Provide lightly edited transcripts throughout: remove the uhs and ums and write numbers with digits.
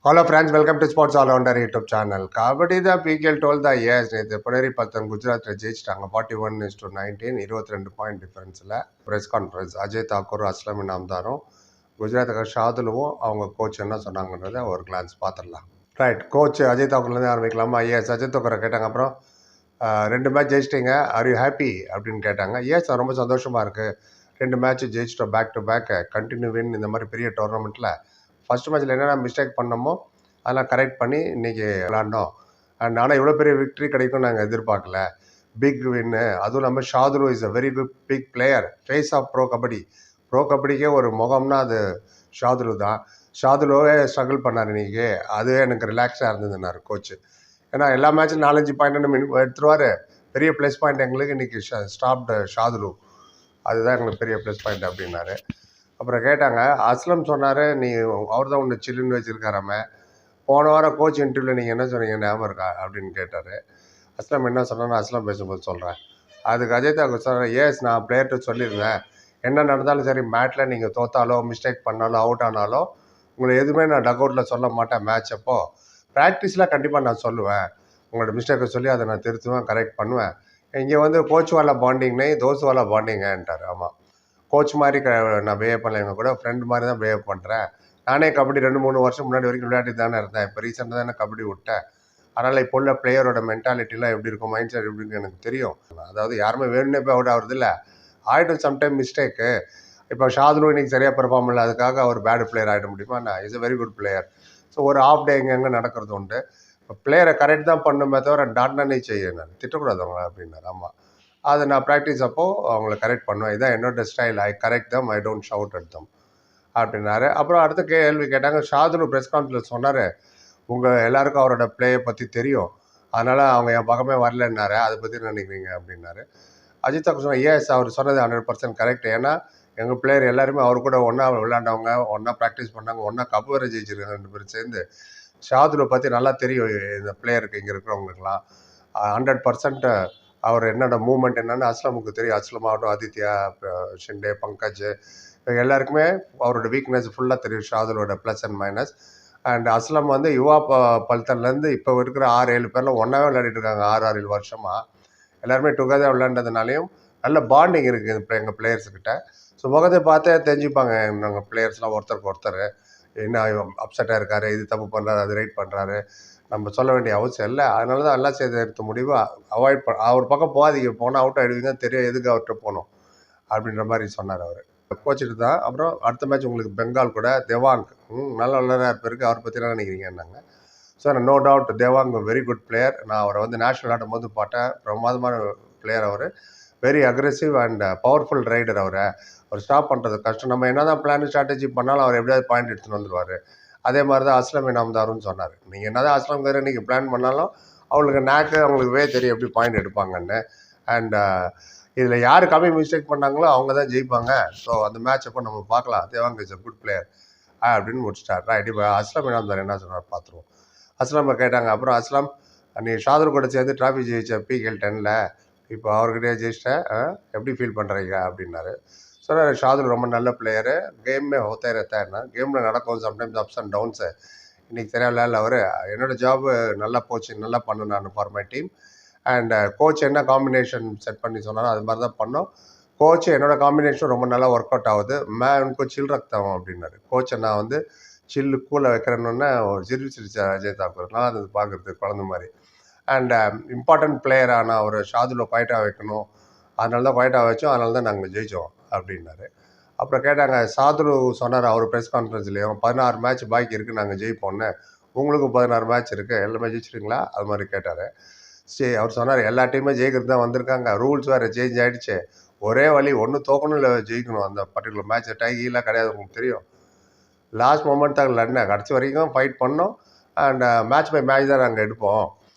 Hello friends, welcome to Sports All Rounder YouTube channel. Kabaddi the PKL told the yes, the Puneri Patan Gujarat ஜெயிச்சிட்டாங்க 41-19 22 point டிஃபரன்ஸில் press conference Ajay Thakur Aslam இனாம்தாரும் குஜராத்துக்கு ஷாதுலுவும் அவங்க coach என்ன சொன்னாங்கன்றதை ஒரு கிளான்ஸ் பார்த்துடலாம். ரைட், கோச் அஜய் தாக்கூர்லேருந்து ஆரம்பிக்கலாமா? எஸ், அஜய் தாக்கூரை கேட்டாங்க. அப்புறம் 2 மேட்ச் ஜெயிச்சிட்டிங்க, ஆர் யூ ஹாப்பி அப்படின்னு கேட்டாங்க. எஸ், ரொம்ப சந்தோஷமாக இருக்குது, 2 மேட்ச் ஜெயிச்சிட்டோம் back to back, continue win. இந்த மாதிரி பெரிய டோர்னமெண்ட்டில் ஃபஸ்ட் மேட்ச்சில் என்னென்ன மிஸ்டேக் பண்ணமோ அதெல்லாம் கரெக்ட் பண்ணி இன்றைக்கி விளாண்டோம். அண்ட் ஆனால் இவ்வளோ பெரிய விக்ட்ரி கிடைக்கும் நாங்கள் எதிர்பார்க்கல. பிக் வின்னு, அதுவும் நம்ம Shadloui is a very good big player, face of pro kabaddi. Pro கபடிக்கே ஒரு முகம்னா அது ஷாதுலு தான். ஷாதுலுவே ஸ்ட்ரகிள் பண்ணார் இன்றைக்கி, அதுவே எனக்கு ரிலாக்ஸாக இருந்ததுன்னாரு கோச்சு. ஏன்னா எல்லா மேட்சும் 4-5 பாயிண்ட் எடுத்துருவார். பெரிய ப்ளஸ் பாயிண்ட் எங்களுக்கு இன்றைக்கி ஸ்டாப்டு ஷாதுலு, அதுதான் எங்களுக்கு பெரிய ப்ளஸ் பாயிண்ட் அப்படின்னாரு. அப்புறம் கேட்டாங்க, அஸ்லம் சொன்னார், நீ அவர் தான் ஒன்று சில்லுன்னு வச்சுருக்காராம, போன வாரம் கோச் இன்டர்வியூவில் நீங்கள் என்ன சொன்னீங்க ஞாபகம் இருக்கா அப்படின்னு கேட்டார். அஸ்லம் என்ன சொன்னான்னு அஸ்லம் பேசும்போது சொல்கிறேன். அதுக்கு அஜய் தாக்கூர் சொன்னார், எஸ், நான் பிளேயர்கிட்ட சொல்லியிருந்தேன், என்ன நடந்தாலும் சரி, மேட்டில் நீங்கள் தோத்தாலோ மிஸ்டேக் பண்ணாலோ அவுட் ஆனாலோ உங்களை எதுவுமே நான் டக் அவுட்டில் சொல்ல மாட்டேன். மேட்ச் அப்போ ப்ராக்டிஸில் கண்டிப்பாக நான் சொல்லுவேன், உங்களோட மிஸ்டேக்கை சொல்லி அதை நான் திருத்துவேன், கரெக்ட் பண்ணுவேன். இங்கே வந்து கோச் வாலா பாண்டிங் நை தோஸ் வாலா பாண்டிங்கன்ட்டார். ஆமாம், கோச் மாதிரி நான் பிஹேவ் பண்ணல, இவங்க கூட ஃப்ரெண்ட் மாதிரி தான் பிஹேவ் பண்ணுறேன். நானே கபடி 2-3 வருஷம் முன்னாடி வரைக்கும் விளையாடி தானே இருந்தேன், இப்போ ரீசெண்டாக தானே கபடி விட்டேன். அதனால் இப்போ உள்ள பிளேயரோட மென்டாலிட்டிலாம் எப்படி இருக்கும், மைண்ட் செட் எப்படி இருக்குன்னு எனக்கு தெரியும். அதாவது யாருமே வேணும்னே போய் அவுட் ஆகுறது இல்லை, ஆகிடும் சம்டைம் மிஸ்டேக்கு. இப்போ ஷாதுலு இன்னைக்கு சரியாக பெர்ஃபார்ம் இல்லை, அதுக்காக அவர் பேடு பிளேயர் ஆகிட முடியுமா? நான் is a very good player. So ஒரு ஆஃப் டே எங்கே நடக்கிறது உண்டு. இப்போ பிளேயரை கரெக்ட் தான் பண்ணுமே தவிர டாட்னே செய்ய நான் திட்டக்கூடாது அவங்கள அப்படின்னாரு. ஆமாம், அதை நான் ப்ராக்டிஸ் அப்போது அவங்கள கரெக்ட் பண்ணுவேன், இதுதான் என்னோட style, I correct them, I don't shout at them அப்படின்னாரு. அப்புறம் அடுத்த கேள்வி கேட்டாங்க. ஷாதுலு ப்ரெஸ் கான்ஃபரன்ஸ் சொன்னார், உங்கள் எல்லாருக்கும் அவரோட பிளேயை பற்றி தெரியும், அதனால் அவங்க என் பக்கமே வரலன்னாரு, அதை பற்றி நினைக்கிறீங்க அப்படின்னாரு. அஜித் தாக்கூர் சொன்னார், எஸ், அவர் சொன்னது 100% கரெக்ட். ஏன்னா எங்கள் பிளேயர் எல்லாருமே அவர் கூட ஒன்றா விளையாண்டவங்க, ஒன்றா ப்ராக்டிஸ் பண்ணாங்க, ஒன்றா கப்பு வரை ஜெயிச்சிருக்காங்க 2 பேரும் சேர்ந்து. ஷாதுலை பற்றி நல்லா தெரியும் இந்த பிளேயருக்கு, இங்கே இருக்கிறவங்களுக்குலாம் 100% அவர் என்னோட மூவ்மெண்ட் என்னென்னு அஸ்லமுக்கு தெரியும். அஸ்லம் ஆகட்டும், ஆதித்யா, ஷிண்டே, பங்கஜ், எல்லாருக்குமே அவரோட வீக்னஸ் ஃபுல்லாக தெரியும், ஷாதுலோட plus and minus. And Aslam வந்து யுவா பல்தன்லேருந்து இப்போ இருக்கிற 6-7 பேரில் ஒன்றாவே விளையாடிட்டு இருக்காங்க 6-7 வருஷமாக. எல்லாருமே டுகெதர் விளையாண்டதுனாலையும் நல்ல பாண்டிங் இருக்குது இப்போ எங்கள் பிளேயர்ஸுக்கிட்ட. ஸோ முகத்தை பார்த்தே தெரிஞ்சுப்பாங்க நாங்கள் பிளேயர்ஸ்லாம் ஒருத்தருக்கு ஒருத்தர். என்ன அப்செட்டாக இருக்கார், இது தப்பு பண்ணுறாரு, அது ரைட் பண்ணுறாரு, நம்ம சொல்ல வேண்டிய அவசியம் இல்லை. அதனால தான் எல்லாம் சேர்த்து எடுத்த முடிவு அவாய்ட் அவர் பக்கம் போகாதீங்க, போனால் அவுட் ஆகிடுவீங்க, தெரியும் எதுக்கு அவர்கிட்ட போகணும் அப்படின்ற மாதிரி சொன்னார் அவர் கோச்சிட்டு தான். அப்புறம் அடுத்த மேட்ச் உங்களுக்கு பெங்கால் கூட தேவாங், நல்ல விளையாடுற பேருக்கு அவரை பற்றி என்ன நினைக்கிறீங்கன்னாங்க. So no doubt Devank very good player. நான் அவரை வந்து நேஷ்னல் ஆடும் போது பார்த்தேன், பிரமாதமான பிளேயர் அவர், very aggressive and powerful raider. அவர் ஸ்டாப் பண்ணுறது கஷ்டம், நம்ம என்ன தான் பிளான் ஸ்ட்ராட்டஜி பண்ணாலும் அவர் எப்படியாவது பாயிண்ட் எடுத்துகிட்டு வந்துடுவார். அதே மாதிரி தான் அஸ்லம் இனாம்தாருன்னு சொன்னார், நீங்கள் என்ன தான் அஸ்லம் பேர் இன்றைக்கி பிளான் பண்ணாலும் அவங்களுக்கு நேக்கு, அவங்களுக்கு தெரியும் எப்படி பாயிண்ட் எடுப்பாங்கன்னு. அண்ட் இதில் யார் கம்மி மிஸ்டேக் பண்ணாங்களோ அவங்க தான் ஜெயிப்பாங்க. ஸோ அந்த மேட்ச் அப்போ நம்ம பார்க்கலாம், Devank is a good player அப்படின்னு முடிச்சிட்டார். ரைட், இப்போ அஸ்லம் இனாம்தார் என்ன சொன்னார் பார்த்துருவோம். அஸ்லாமை கேட்டாங்க. அப்புறம் அஸ்லாம், நீ ஷாதுல் கூட சேர்ந்து டிராஃபி ஜெயிச்ச PKL 10ல், இப்போ அவர்கிட்டயே ஜெயிச்சிட்டேன், எப்படி ஃபீல் பண்ணுறீங்க அப்படின்னாரு. சொன்னார், ஷாதுல் ரொம்ப நல்ல பிளேயரு, கேம்மே ஹோத்தே ரஹता है, கேமில் நடக்கும் சம்டைம்ஸ் அப்ஸ் அண்ட் டவுன்ஸு. இன்றைக்கி சரியாக விளையாடல அவர், என்னோடய ஜாபு நல்லா போச்சு, நல்லா பண்ணேன் நான் for my team. And coach என்ன காம்பினேஷன் செட் பண்ணி சொன்னாலும் அது மாதிரி தான் பண்ணோம். கோச் என்னோடய காம்பினேஷன் ரொம்ப நல்லா ஒர்க் அவுட் ஆகுது, மே உனக்கு சில் ரக்தம் அப்படின்னாரு. கோச்சை நான் வந்து சில்லு கூலை வைக்கிறேன்னு ஒரு சிரிச்சிருச்சு அஜய் தாக்கூர், நல்லா இருந்தது பார்க்குறதுக்கு, குழந்த மாதிரி. அண்ட் இம்பார்ட்டன்ட் பிளேயரான ஒரு ஷாதுலை குவாய்ட்டாக வைக்கணும், அதனால தான் குவாய்ட்டாக வச்சோம், அதனால தான் நாங்கள் ஜெயித்தோம் அப்படின்னாரு. அப்புறம் கேட்டாங்க, ஷாதுலு சொன்னார் அவர் ப்ரெஸ் கான்ஃபரன்ஸ்லேயும் 16 மேட்ச் பாக்கி இருக்குது நாங்கள் ஜெயிப்போன்னு, உங்களுக்கும் 16 மேட்ச் இருக்குது, எல்லாமே ஜெயிச்சிட்டிங்களா அது மாதிரி கேட்டார். சரி, அவர் சொன்னார், எல்லா டீமே ஜெயிக்கிறது தான் வந்திருக்காங்க, ரூல்ஸ் வேறு சேஞ்ச் ஆகிடுச்சு, ஒரே வழி, ஒன்று தோக்கணும் இல்லை ஜெயிக்கணும், அந்த பர்டிகுலர் மேட்ச் டைகீலாம் கிடையாது, உங்களுக்கு தெரியும், லாஸ்ட் மொமெண்ட் தான் லட்னேன், கடைசி வரைக்கும் ஃபைட் பண்ணோம். அண்ட் மேட்ச் பை மேட்ச் தான் நாங்கள் எடுப்போம்.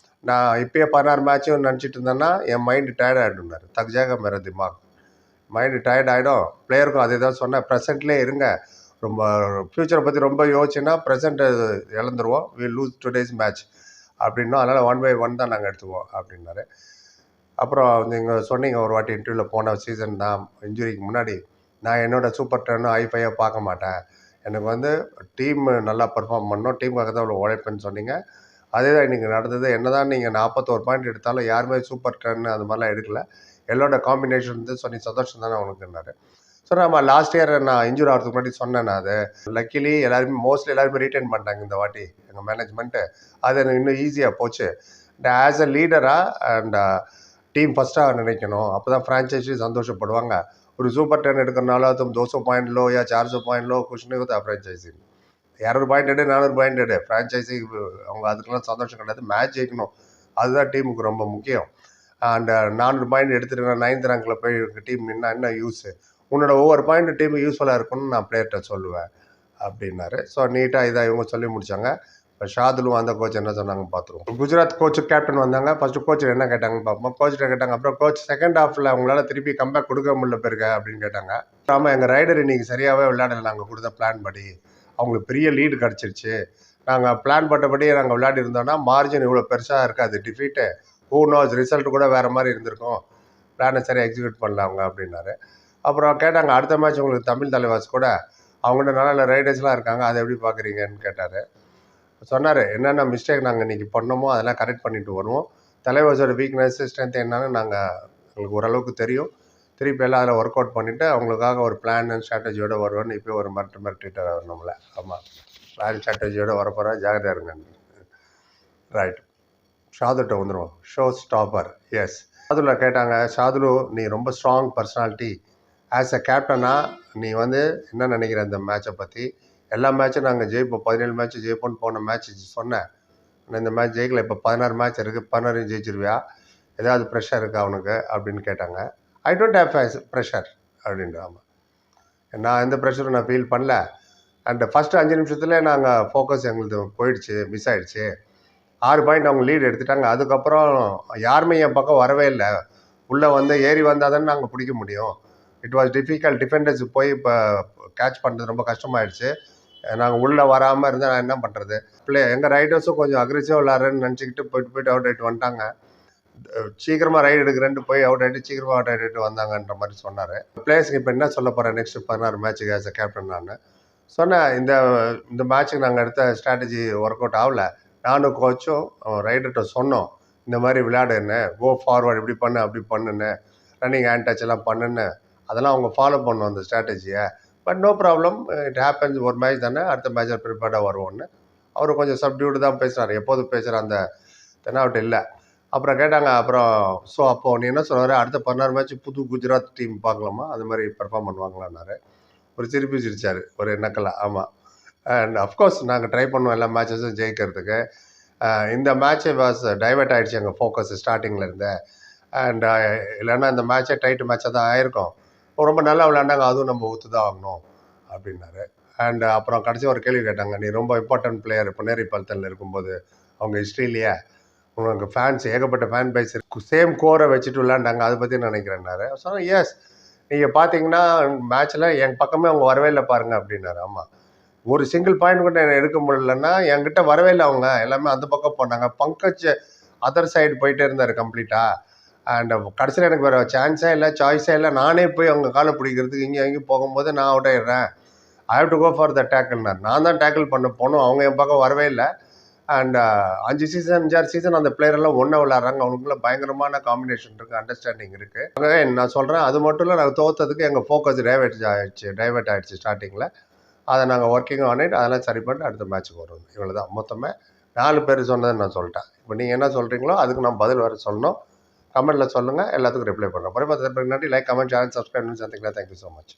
நான் இப்போயே 16 மேட்சும் நினச்சிட்டு இருந்தேன்னா என் மைண்டு டயர்ட் ஆகிடுனார். தக் ஜாக மேரா திமாக், மைண்டு டயர்ட் ஆகிடும். பிளேயருக்கும் அதே தான் சொன்னேன், ப்ரெசென்ட்லேயே இருங்க, ரொம்ப ஃப்யூச்சரை பற்றி ரொம்ப யோசிச்சுன்னா ப்ரெசென்ட்டை இழந்துருவோம், வில் லூஸ் டுடேஸ் மேட்ச் அப்படின்னா, அதனால் 1 by 1 தான் நாங்கள் எடுத்துவோம் அப்படின்னாரு. அப்புறம் நீங்கள் சொன்னீங்க ஒரு வாட்டி இன்டர்வியூவில், போன சீசன் தான் இன்ஜுரிக்கு முன்னாடி, நான் என்னோடய சூப்பர் டர்னும் ஐ5 பார்க்க மாட்டேன், எனக்கு வந்து டீம் நல்லா பெர்ஃபார்ம் பண்ணணும், டீமுக்காக தான் இவ்வளோ உழைப்பேன்னு சொன்னீங்க. அதே தான் இன்றைக்கி நடந்தது. என்னதான் நீங்கள் 41 பாயிண்ட் எடுத்தாலும் யாருமே சூப்பர் 10 அது மாதிரிலாம் எடுக்கல. எல்லோட காம்பினேஷன் வந்து சொன்னி சந்தோஷம் தானே உனக்குன்னாரு. ஸோ நம்ம லாஸ்ட் இயர் நான் இன்ஜூர் ஆகிறதுக்கு முன்னாடி சொன்னேன் நான் அது. லக்கிலி எல்லாருமே மோஸ்ட்லி எல்லாருமே ரீட்டைன் பண்ணிட்டாங்க இந்த வாட்டி எங்கள் மேனேஜ்மெண்ட்டு. அது எனக்கு இன்னும் ஈஸியாக போச்சு. ஆஸ் அ லீடராக அண்ட் டீம் ஃபஸ்ட்டாக நினைக்கணும். அப்போ தான் ஃப்ரான்ச்சைஸி சந்தோஷப்படுவாங்க. ஒரு सुपर 10 எடுக்கிறனால तुम 200 पॉइंट लो या 400 पॉइंट लो कुछ नहीं होता फ्रेंचाइजी में. 200 பாயிண்ட் எடு 400 பாயிண்ட் எடு ஃப்ரான்ச்சைஸி அவங்க அதுக்கெல்லாம் சந்தோஷம் கிடையாது. மேட்ச் ஜெயிக்கணும், அதுதான் டீமுக்கு ரொம்ப முக்கியம். அண்ட் 400 பாயிண்ட் எடுத்துட்டு 9th ரேங்கில் போய் டீம் நின்னா என்ன யூஸு? உன்னோட ஒவ்வொரு பாயிண்ட் டீமுக்கு யூஸ்ஃபுல்லாக இருக்கும்னு நான் பிளேயர்கிட்ட சொல்லுவேன் அப்படின்னாரு. ஸோ நீட்டாக இதை இவங்க சொல்லி முடித்தாங்க. இப்போ ஷாதுலும் அந்த கோச் என்ன சொன்னாங்க பார்த்துருவோம். குஜராத் கோச்சு கேப்டன் வந்தாங்க. ஃபஸ்ட்டு கோச் என்ன கேட்டாங்கன்னு பார்ப்போம். கோச்சிட்ட கேட்டாங்க. அப்புறம் கோச் செகண்ட் ஹாஃபில் அவங்களால திருப்பி கம்பேக் கொடுக்க முடியல பெருக்க அப்படின்னு கேட்டாங்க. ஆமாம், எங்கள் ரைடர் இன்றைக்கி சரியாகவே விளையாடலை நாங்கள் கொடுத்த பிளான் படி. அவங்களுக்கு பெரிய லீடு கிடச்சிருச்சு. நாங்கள் பிளான் பண்ணபடியே நாங்கள் விளையாடி இருந்தோம்னா மார்ஜின் இவ்வளோ பெருசாக இருக்காது டிஃபீட்டு. ஹூ நோஸ் ரிசல்ட் கூட வேறு மாதிரி இருந்திருக்கும். பிளானை சரியாக எக்ஸிக்யூட் பண்ணல அவங்க அப்படின்னாரு. அப்புறம் கேட்டாங்க அடுத்த மேட்ச் உங்களுக்கு தமிழ் தலைவாஸ் கூட அவங்கள்ட்ட நல்ல நல்ல ரைடர்ஸ்லாம் இருக்காங்க, அதை எப்படி பார்க்குறீங்கன்னு கேட்டார். சொன்னார் என்னென்ன மிஸ்டேக் நாங்கள் இன்றைக்கி பண்ணோமோ அதெல்லாம் கரெக்ட் பண்ணிட்டு வருவோம். தலைவாஸோட வீக்னஸ் ஸ்ட்ரென்த் என்னன்னு எங்களுக்கு ஓரளவுக்கு தெரியும். திருப்பி எல்லாம் அதில் ஒர்க் அவுட் பண்ணிவிட்டு அவங்களுக்காக ஒரு பிளான் அண்ட் ஸ்ட்ராட்டஜியோடு வருவோன்னு இப்போ ஒரு மிரட்டிட்டார் அவர் நம்மளை. ஆமாம், பிளான் ஸ்ட்ராட்டஜியோடு வரப்போகிறா, ஜாகிரதையாக இருங்க. ரைட், ஷாதுட்ட வந்துடுவோம். Show stopper. எஸ், ஷாதுல கேட்டாங்க, ஷாதுலு நீ ரொம்ப ஸ்ட்ராங் பர்சனாலிட்டி, ஆஸ் அ கேப்டனாக நீ வந்து என்ன நினைக்கிற இந்த மேட்சை பற்றி? எல்லா மேட்சும் நாங்கள் ஜெயிப்போம், 17 மேட்ச் ஜெயிப்போம்னு போன மேட்ச் சொன்னேன். இந்த மேட்ச் ஜெயிக்கல, இப்போ 16 மேட்ச் இருக்குது, 16 ஜெயிச்சிருவியா? ஏதாவது ப்ரெஷர் இருக்கா அவனுக்கு அப்படின்னு கேட்டாங்க. ஐ டோன்ட் ஹேவ் ப்ரெஷர் அப்படின்றாம. நான் எந்த ப்ரெஷரும் நான் ஃபீல் பண்ணல. அண்ட் ஃபஸ்ட்டு 5 நிமிஷத்துல நாங்கள் ஃபோக்கஸ் எங்களுக்கு போயிடுச்சு, மிஸ் ஆகிடுச்சு. 6 பாயிண்ட் அவங்க லீடு எடுத்துட்டாங்க. அதுக்கப்புறம் யாருமே என் பக்கம் வரவே இல்லை. உள்ளே வந்து ஏறி வந்தால் தானே நாங்கள் பிடிக்க முடியும். It was difficult. டிஃபெண்டர்ஸ் போய் இப்போ கேட்ச் பண்ணுறது ரொம்ப கஷ்டமாயிடுச்சு. நாங்கள் உள்ளே வராமல் இருந்தால் நான் என்ன பண்ணுறது? எங்கள் ரைடர்ஸும் கொஞ்சம் அக்ரெசிவாக விளாட்றேன்னு நினச்சிக்கிட்டு போயிட்டு அவுட் ஆகிட்டு வந்துட்டாங்க. சீக்கிரமாக ரைடு எடுக்கிறேன்ட்டு போய் அவுட் ஆகிட்டு சீக்கிரமாக அவுட் ஆகிட்டு வந்தாங்கன்ற மாதிரி சொன்னார். பிளேயர்ஸ்க்கு இப்போ என்ன சொல்ல போகிறேன் நெக்ஸ்ட் 16 மேட்ச்சுக்கு ஆஸ் அ கேப்டன் நான் சொன்னேன். இந்த மேட்ச்சுக்கு நாங்கள் எடுத்த ஸ்ட்ராட்டஜி ஒர்க் அவுட் ஆகலை. நானும் கோச்சும் ரைடர்கிட்ட சொன்னோம், இந்த மாதிரி விளையாடுன்னு, கோ ஃபார்வர்டு இப்படி பண்ணு அப்படி பண்ணுன்னு, ரன்னிங் ஹேண்ட் டச் எல்லாம் பண்ணுன்னு. அதெல்லாம் அவங்க ஃபாலோ பண்ணுவோம் அந்த ஸ்ட்ராட்டஜியை. But no problem, it happens, ஒரு மேட்ச் தானே, அடுத்த மேட்ச்சில் ப்ரிப்பேர்டாக வருவோன்னு அவர் கொஞ்சம் சப்டியூடு தான் பேசுகிறார். எப்போதும் பேசுகிற அந்த தென்னாவட்டு இல்லை. அப்புறம் கேட்டாங்க, அப்புறம் ஸோ அப்போது நீ என்ன சொல்கிறாரு, அடுத்த 16 மேட்ச் புது குஜராத் டீம் பார்க்கலாமா, அது மாதிரி பெர்ஃபார்ம் பண்ணுவாங்களான்னாரு. ஒரு சிரிச்சார் ஒரு நக்கலாக. ஆமாம், அண்ட் அஃப்கோர்ஸ் நாங்கள் ட்ரை பண்ணுவோம் எல்லா மேட்சஸும் ஜெயிக்கிறதுக்கு. இந்த மேட்ச்சை வாஸ் டைவெர்ட் ஆகிடுச்சு எங்கள் ஃபோக்கஸ் ஸ்டார்டிங்கில் இருந்தே. அண்ட் இல்லைன்னா இந்த மேட்ச்சே டைட்டு மேட்சாக தான் ஆயிருக்கும். ரொம்ப நல்லா விளையாண்டாங்க, அதுவும் நம்ம ஒத்து தான் ஆகணும் அப்படின்னாரு. அண்ட் அப்புறம் கடைசி ஒரு கேள்வி கேட்டாங்க, நீ ரொம்ப இம்பார்ட்டன்ட் பிளேயர் புனேரி பல்தனில் இருக்கும்போது அவங்க ஹிஸ்ட்ரியிலேயே உனக்கு ஃபேன்ஸ் ஏகப்பட்ட ஃபேன் பேஸ் சேம் கோரை வச்சுட்டு விளையாண்டாங்க, அதை பற்றி நினைக்கிறேன்னாரு. சொன்னேன் எஸ், நீங்கள் பார்த்தீங்கன்னா மேட்ச்சில் என் பக்கமே அவங்க வரவே இல்லை பாருங்கள் அப்படின்னாரு. ஆமாம், ஒரு சிங்கிள் பாயிண்ட் கூட என்னை எடுக்க முடியலன்னா என்கிட்ட வரவே இல்லை, அவங்க எல்லாமே அந்த பக்கம் போனாங்க. பங்கஜ் அதர் சைடு போயிட்டே இருந்தார் கம்ப்ளீட்டாக. அண்ட் கடைசியில் எனக்கு வேறு சான்ஸே இல்லை, சாய்ஸே இல்லை. நானே போய் அவங்க காலை பிடிக்கிறதுக்கு இங்கே அங்கேயும் போகும்போது நான் அவுட் ஆகிடுறேன். I have to go for the டேக்கிள்னார். நான் தான் டேக்கிள் பண்ண போனோம், அவங்க என் பக்கம் வரவே இல்லை. அண்ட் 5 சீசன் அந்த பிளேயரெல்லாம் ஒன்றா விளாட்றாங்க. அவங்களுக்குள்ள பயங்கரமான காம்பினேஷன் இருக்குது, அண்டர்ஸ்டாண்டிங் இருக்குது. ஆகவே நான் சொல்கிறேன், அது மட்டும் இல்லை, நாங்கள் தோற்றதுக்கு எங்கள் ஃபோக்கஸ் டைவெர்ட் ஆகிடுச்சு ஸ்டார்டிங்கில். அதை நாங்கள் ஒர்க்கிங் ஆன் இட், அதெல்லாம் சரி பண்ணிட்டு அடுத்த மேட்ச்சுக்கு வரும். இவ்வளோ தான். மொத்தமே 4 பேர் சொன்னதை நான் சொல்லிட்டேன். இப்போ நீங்கள் என்ன சொல்கிறீங்களோ அதுக்கு நான் பதில் வேறு சொல்லணும். கமெண்ட்டில் சொல்லுங்கள், எல்லாத்துக்கும் ரிப்ளை பண்ணுறேன். நன்றி. லைக், கமெண்ட், சேனல் சப்ஸ்கிரைப் பண்ணி சந்திக்கலாம். Thank you so much.